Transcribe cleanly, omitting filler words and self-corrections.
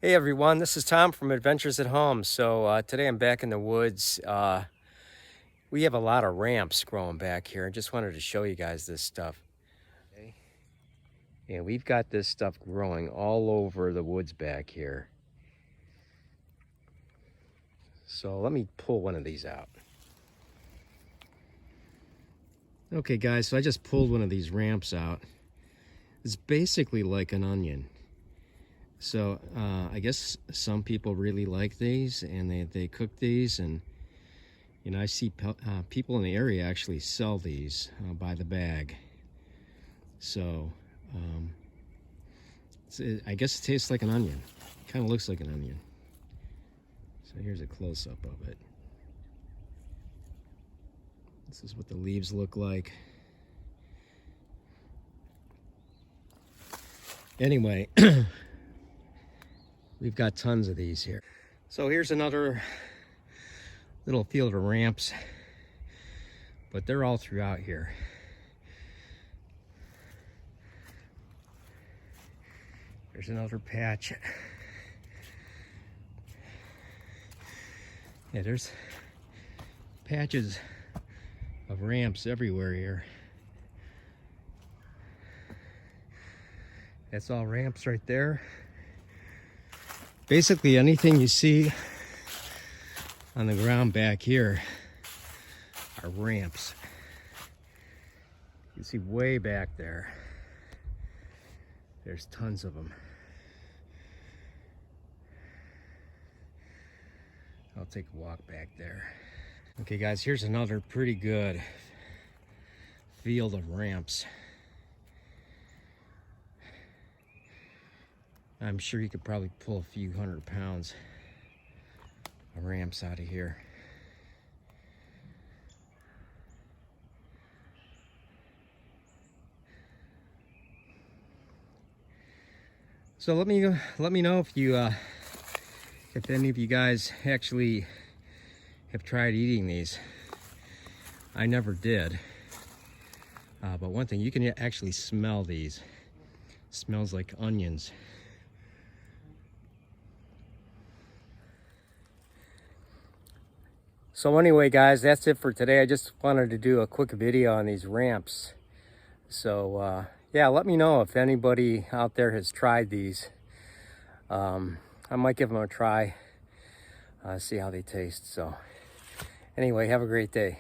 Hey everyone, this is Tom from Adventures at Home. So today I'm back in the woods. We have a lot of ramps growing back here. I just wanted to show you guys this stuff. Okay. And we've got this stuff growing all over the woods back here. So let me pull one of these out. Okay guys, so I just pulled one of these ramps out. It's basically like an onion. So I guess some people really like these, and they cook these, and you know, I see people in the area actually sell these by the bag. So I guess it tastes like an onion. Kind of looks like an onion. So here's a close-up of it. This is what the leaves look like. Anyway, we've got tons of these here. So here's another little field of ramps, but they're all throughout here. There's another patch. Yeah, there's patches of ramps everywhere here. That's all ramps right there. Basically anything you see on the ground back here are ramps. You see way back there, there's tons of them. I'll take a walk back there. Okay guys, here's another pretty good field of ramps. I'm sure you could probably pull a few 100 pounds of ramps out of here. So let me know if any of you guys actually have tried eating these. I never did, but one thing, you can actually smell these. It smells like onions. So anyway guys, that's it for today. I just wanted to do a quick video on these ramps. So yeah, let me know if anybody out there has tried these. I might give them a try, see how they taste. So anyway, have a great day.